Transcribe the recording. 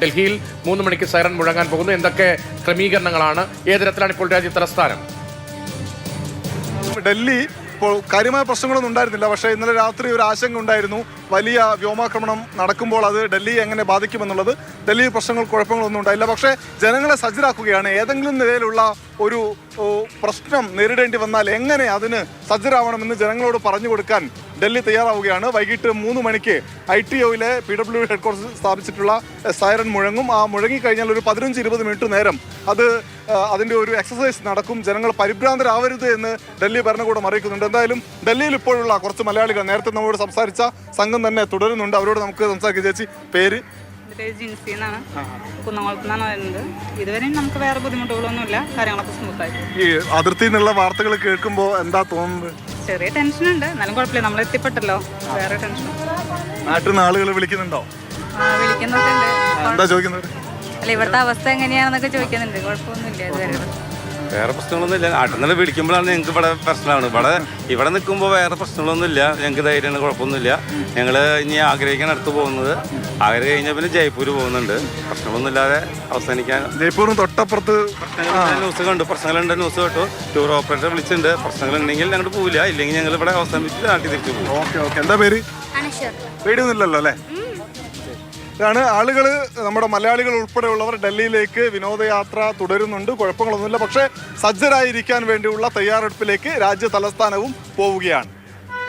ഡൽഹിയിൽ 3 മണിക്ക് സൈറൺ മുഴങ്ങാൻ പോകുന്നു. എന്തൊക്കെ ക്രമീകരണങ്ങളാണ്? ഏത് തരത്തിലാണ് ഇപ്പോൾ രാജ്യ തലസ്ഥാനം? ഡൽഹി ഇപ്പോൾ കാര്യമായ പ്രശ്നങ്ങളൊന്നും ഉണ്ടായിരുന്നില്ല. പക്ഷേ ഇന്നലെ രാത്രി ഒരു ആശങ്ക ഉണ്ടായിരുന്നു. വലിയ വ്യോമാക്രമണം നടക്കുമ്പോൾ അത് ഡൽഹിയെ എങ്ങനെ ബാധിക്കുമെന്നുള്ളത്. ഡൽഹി പ്രശ്നങ്ങൾ കുഴപ്പങ്ങളൊന്നും ഉണ്ടായില്ല. പക്ഷേ ജനങ്ങളെ സജ്ജരാക്കുകയാണ്. ഏതെങ്കിലും നിലയിലുള്ള ഒരു പ്രശ്നം നേരിടേണ്ടി വന്നാൽ എങ്ങനെ അതിന് സജ്ജരാവണമെന്ന് ജനങ്ങളോട് പറഞ്ഞു കൊടുക്കാൻ ഡൽഹി തയ്യാറാവുകയാണ്. വൈകിട്ട് 3 മണിക്ക് ITOയിലെ PWD ഹെഡ്ക്വാർട്ടേഴ്സ് സ്ഥാപിച്ചിട്ടുള്ള സൈറൺ മുഴങ്ങും. ആ മുഴങ്ങിക്കഴിഞ്ഞാൽ ഒരു 15-20 മിനിറ്റ് നേരം അതിൻ്റെ ഒരു എക്സസൈസ് നടക്കും. ജനങ്ങൾ പരിഭ്രാന്തരാവരുത് എന്ന് ഡൽഹി ഭരണകൂടം അറിയിക്കുന്നുണ്ട്. എന്തായാലും ഡൽഹിയിൽ ഇപ്പോഴുള്ള കുറച്ച് മലയാളികൾ നേരത്തെ നമ്മോട് സംസാരിച്ച സംഘം തന്നെ തുടരുന്നുണ്ട്. അവരോട് നമുക്ക് സംസാരിക്കാം. ചേച്ചി, പേര്? ജിൻസി എന്നാണ്, കുന്നംകുളത്തുനിന്നാണ് വരുന്നത്. ഇതുവരെയും നമുക്ക് വേറെ ബുദ്ധിമുട്ടുകളൊന്നുമില്ല, കാര്യങ്ങളൊക്കെ സ്മൂത്തായി. ഈ അതിർത്തിയിൽ നിന്നുള്ള വാർത്തകൾ കേൾക്കുമ്പോൾ എന്താ തോന്നുന്നത്? ചെറിയ ടെൻഷനുണ്ട്, എന്നാലും കുഴപ്പമില്ല, നമ്മൾ എത്തിപ്പെട്ടല്ലോ. വേറെ ടെൻഷൻ. നാട്ടിൽ നിന്ന് ആളുകൾ വിളിക്കുന്നുണ്ടോ? വിളിക്കുന്നൊക്കെ ഉണ്ട്. എന്താ ചോദിക്കുന്നത്? അല്ല, ഇവിടുത്തെ അവസ്ഥ എങ്ങനെയാണെന്നൊക്കെ ചോദിക്കുന്നുണ്ട്. കുഴപ്പമൊന്നുമില്ല ഇതുവരെ. വേറെ പ്രശ്നങ്ങളൊന്നുമില്ല. നാട്ടിൽ നിന്ന് വിളിക്കുമ്പോഴാണ് ഞങ്ങൾക്ക് ഇവിടെ പ്രശ്നമാണ്. ഇവിടെ നിൽക്കുമ്പോൾ വേറെ പ്രശ്നങ്ങളൊന്നുമില്ല. ഞങ്ങൾക്ക് ധൈര്യമാണ്, കുഴപ്പമൊന്നുമില്ല. ഞങ്ങൾ ഇനി ആഗ്രഹിക്കാൻ അടുത്ത് പോകുന്നത്. ആഗ്രഹം കഴിഞ്ഞാൽ പിന്നെ ജയ്പൂർ പോകുന്നുണ്ട്. പ്രശ്നമൊന്നുമില്ലാതെ അവസാനിക്കാൻ. ജയ്പൂരിന് തൊട്ടപ്പുറത്ത് ന്യൂസ് കണ്ടു, പ്രശ്നങ്ങളുണ്ട്, ന്യൂസ് കേട്ടു. ടൂർ ഓപ്പറേറ്റർ വിളിച്ചിട്ടുണ്ട്. പ്രശ്നങ്ങളുണ്ടെങ്കിൽ ഞങ്ങൾ പോവില്ല, ഇല്ലെങ്കിൽ ഞങ്ങൾ ഇവിടെ അവസാനിപ്പിച്ച് നാട്ടിൽ തിരിച്ചു പോകും. Okay okay. എന്താ പേര്? പേടിയൊന്നുമില്ലല്ലോ അല്ലേ? ഇതാണ് ആളുകൾ, നമ്മുടെ മലയാളികൾ ഉൾപ്പെടെയുള്ളവർ ഡൽഹിയിലേക്ക് വിനോദയാത്ര തുടരുന്നുണ്ട്. കുഴപ്പങ്ങളൊന്നുമില്ല. പക്ഷേ സജ്ജരായിരിക്കാൻ വേണ്ടിയുള്ള തയ്യാറെടുപ്പിലേക്ക് രാജ്യ തലസ്ഥാനവും പോവുകയാണ്.